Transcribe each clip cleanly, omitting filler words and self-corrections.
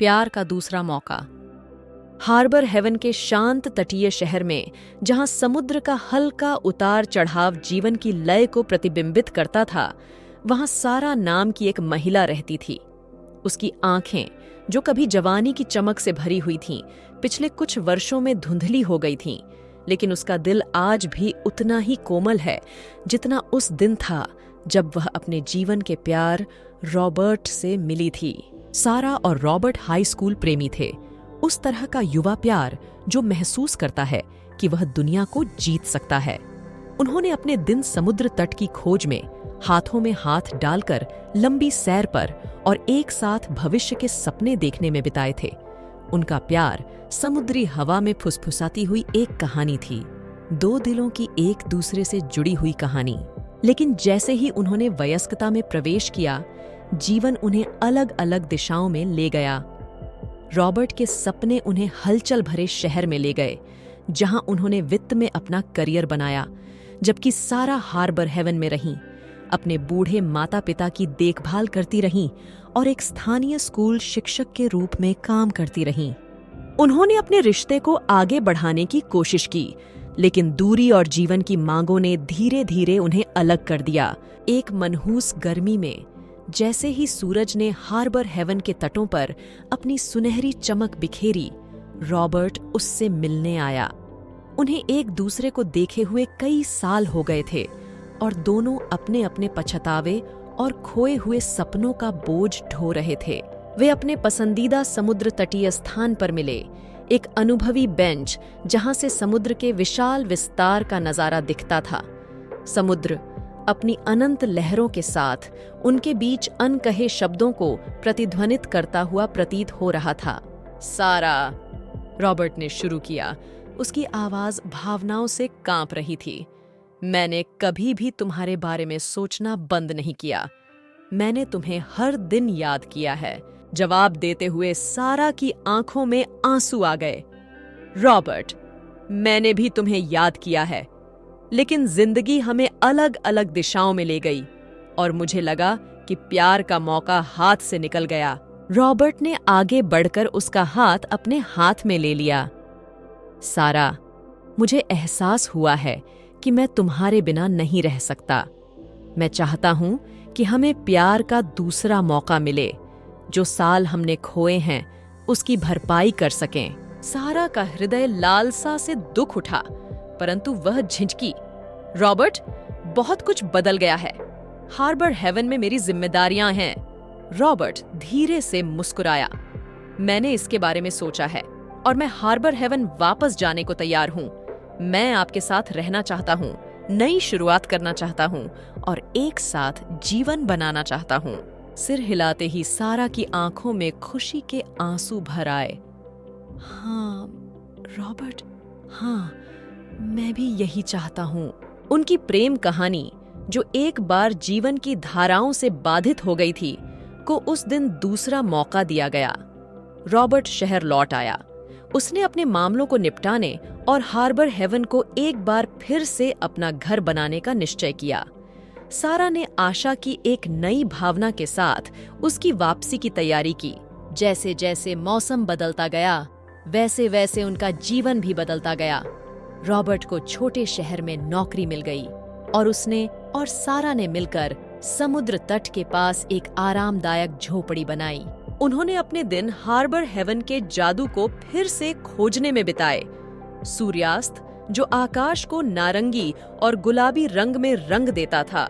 प्यार का दूसरा मौका। हार्बर हेवन के शांत तटीय शहर में, जहां समुद्र का हल्का उतार चढ़ाव जीवन की लय को प्रतिबिंबित करता था, वहां सारा नाम की एक महिला रहती थी। उसकी आंखें, जो कभी जवानी की चमक से भरी हुई थीं, पिछले कुछ वर्षों में धुंधली हो गई थीं, लेकिन उसका दिल आज भी उतना ही कोमल है जितना उस दिन था जब वह अपने जीवन के प्यार रॉबर्ट से मिली थी। सारा और रॉबर्ट हाई स्कूल प्रेमी थे, उस तरह का युवा प्यार जो महसूस करता है कि वह दुनिया को जीत सकता है। उन्होंने अपने दिन समुद्र तट की खोज में, हाथों में हाथ डालकर लंबी सैर पर और एक साथ भविष्य के सपने देखने में बिताए थे। उनका प्यार समुद्री हवा में फुसफुसाती हुई एक कहानी थी, दो दिलों की एक दूसरे से जुड़ी हुई कहानी। लेकिन जैसे ही उन्होंने वयस्कता में प्रवेश किया, जीवन उन्हें अलग अलग दिशाओं में ले गया। रॉबर्ट के सपने उन्हें हलचल भरे शहर में ले गए, जहां उन्होंने वित्त में अपना करियर बनाया, जबकि सारा हार्बर हेवन में रहीं, अपने बूढ़े माता पिता की देखभाल करती रहीं और एक स्थानीय स्कूल शिक्षक के रूप में काम करती रहीं। उन्होंने अपने रिश्ते को आगे बढ़ाने की कोशिश की, लेकिन दूरी और जीवन की मांगों ने धीरे धीरे उन्हें अलग कर दिया। एक मनहूस गर्मी में, जैसे ही सूरज ने हार्बर हेवन के तटों पर अपनी सुनहरी चमक बिखेरी, रॉबर्ट उससे मिलने आया। उन्हें एक दूसरे को देखे हुए कई साल हो गए थे और दोनों अपने अपने पछतावे और खोए हुए सपनों का बोझ ढो रहे थे। वे अपने पसंदीदा समुद्र तटीय स्थान पर मिले, एक अनुभवी बेंच जहां से समुद्र के विशाल विस्तार का नजारा दिखता था। समुद्र अपनी अनंत लहरों के साथ उनके बीच अनकहे शब्दों को प्रतिध्वनित करता हुआ प्रतीत हो रहा था। सारा, रॉबर्ट ने शुरू किया। उसकी आवाज भावनाओं से कांप रही थी। मैंने कभी भी तुम्हारे बारे में सोचना बंद नहीं किया। मैंने तुम्हें हर दिन याद किया है। जवाब देते हुए सारा की आंखों में आंसू आ गए। रॉबर्ट, मैंने भी तुम्हें याद किया है, लेकिन जिंदगी हमें अलग अलग दिशाओं में ले गई और मुझे लगा कि प्यार का मौका हाथ से निकल गया। रॉबर्ट ने आगे बढ़कर उसका हाथ अपने हाथ में ले लिया। सारा, मुझे एहसास हुआ है कि मैं तुम्हारे बिना नहीं रह सकता। मैं चाहता हूं कि हमें प्यार का दूसरा मौका मिले, जो साल हमने खोए हैं उसकी भरपाई कर सकें। सारा का हृदय लालसा से दुख उठा, परंतु वह झिझकी। रॉबर्ट, बहुत कुछ बदल गया है। हार्बर हेवन में मेरी जिम्मेदारियां हैं। रॉबर्ट धीरे से मुस्कुराया। मैंने इसके बारे में सोचा है और मैं हार्बर हेवन वापस जाने को तैयार हूं। मैं आपके साथ रहना चाहता हूं, नई शुरुआत करना चाहता हूं और एक साथ जीवन बनाना चाहता हूं। सिर हिलाते ही सारा की आंखों में खुशी के आंसू भर आए। हाँ रॉबर्ट, हाँ, मैं भी यही चाहता हूं। उनकी प्रेम कहानी, जो एक बार जीवन की धाराओं से बाधित हो गई थी, को उस दिन दूसरा मौका दिया गया। रॉबर्ट शहर लौट आया। उसने अपने मामलों को निपटाने और हार्बर हेवन को एक बार फिर से अपना घर बनाने का निश्चय किया। सारा ने आशा की एक नई भावना के साथ उसकी वापसी की तैयारी की। जैसे जैसे मौसम बदलता गया, वैसे वैसे उनका जीवन भी बदलता गया। रॉबर्ट को छोटे शहर में नौकरी मिल गई और उसने और सारा ने मिलकर समुद्र तट के पास एक आरामदायक झोपड़ी बनाई। उन्होंने अपने दिन हार्बर हेवन के जादू को फिर से खोजने में बिताए। सूर्यास्त, जो आकाश को नारंगी और गुलाबी रंग में रंग देता था,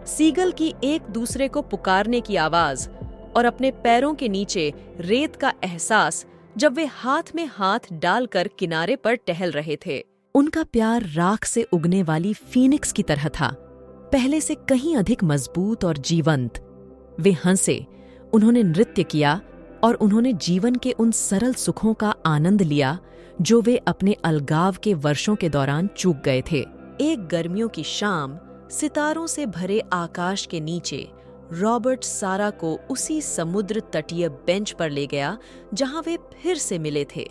सीगल की एक दूसरे को पुकारने की आवाज और अपने पैरों के नीचे रेत का एहसास जब वे हाथ में हाथ डालकर किनारे पर टहल रहे थे। उनका प्यार राख से उगने वाली फीनिक्स की तरह था, पहले से कहीं अधिक मजबूत और जीवंत। वे हंसे, उन्होंने नृत्य किया और उन्होंने जीवन के उन सरल सुखों का आनंद लिया जो वे अपने अलगाव के वर्षों के दौरान चूक गए थे। एक गर्मियों की शाम, सितारों से भरे आकाश के नीचे, रॉबर्ट सारा को उसी समुद्र तटीय बेंच पर ले गया जहां वे फिर से मिले थे।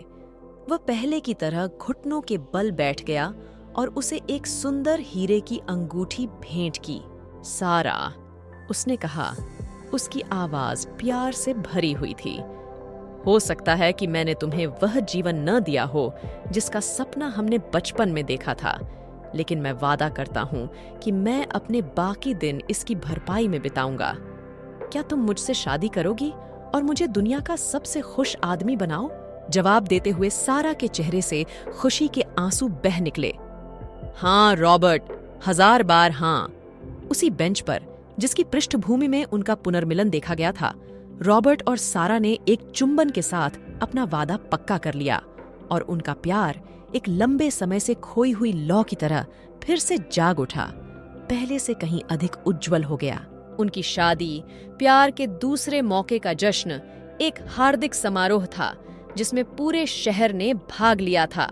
वह पहले की तरह घुटनों के बल बैठ गया और उसे एक सुंदर हीरे की अंगूठी भेंट की। सारा, उसने कहा, उसकी आवाज प्यार से भरी हुई थी। हो सकता है कि मैंने तुम्हें वह जीवन न दिया हो जिसका सपना हमने बचपन में देखा था, लेकिन मैं वादा करता हूँ कि मैं अपने बाकी दिन इसकी भरपाई में बिताऊंगा। क्या तुम मुझसे शादी करोगी और मुझे दुनिया का सबसे खुश आदमी बनाओ? जवाब देते हुए सारा के चेहरे से खुशी के आंसू बह निकले। हाँ रॉबर्ट, 1000 बार हाँ। उसी बेंच पर जिसकी पृष्ठभूमि में उनका पुनर्मिलन देखा गया था, रॉबर्ट और सारा ने एक चुंबन के साथ अपना वादा पक्का कर लिया और उनका प्यार एक लंबे समय से खोई हुई लौ की तरह फिर से जाग उठा, पहले से कहीं अधिक उज्जवल हो गया। उनकी शादी, प्यार के दूसरे मौके का जश्न एक हार्दिक समारोह था जिसमें पूरे शहर ने भाग लिया था।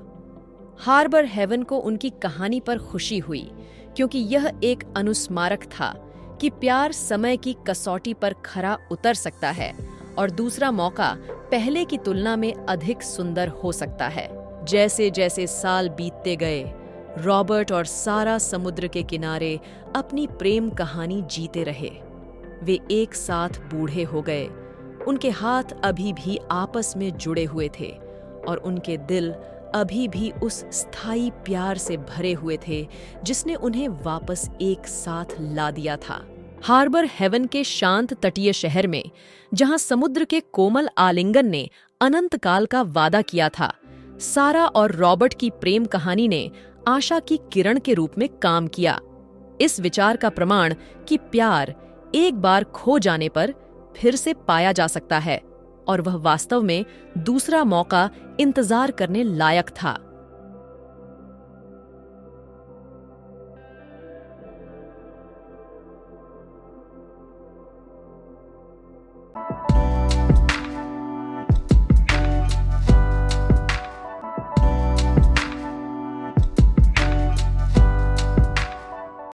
हार्बर हेवन को उनकी कहानी पर खुशी हुई क्योंकि यह एक अनुस्मारक था कि प्यार समय की कसौटी पर खरा उतर सकता है और दूसरा मौका पहले की तुलना में अधिक सुंदर हो सकता है। जैसे जैसे साल बीतते गए, रॉबर्ट और सारा समुद्र के किनारे अपनी प्रेम कहानी जीते रहे। वे एक साथ बूढ़े हो गए, उनके हाथ अभी भी आपस में जुड़े हुए थे और उनके दिल अभी भी उस स्थायी प्यार से भरे हुए थे जिसने उन्हें वापस एक साथ ला दिया था। हार्बर हेवन के शांत तटीय शहर में, जहां समुद्र के कोमल आलिंगन ने अनंत काल का वादा किया था, सारा और रॉबर्ट की प्रेम कहानी ने आशा की किरण के रूप में काम किया। इस विचार का प्रमाण कि प्यार एक बार खो जाने पर फिर से पाया जा सकता है और वह वास्तव में दूसरा मौका इंतजार करने लायक था।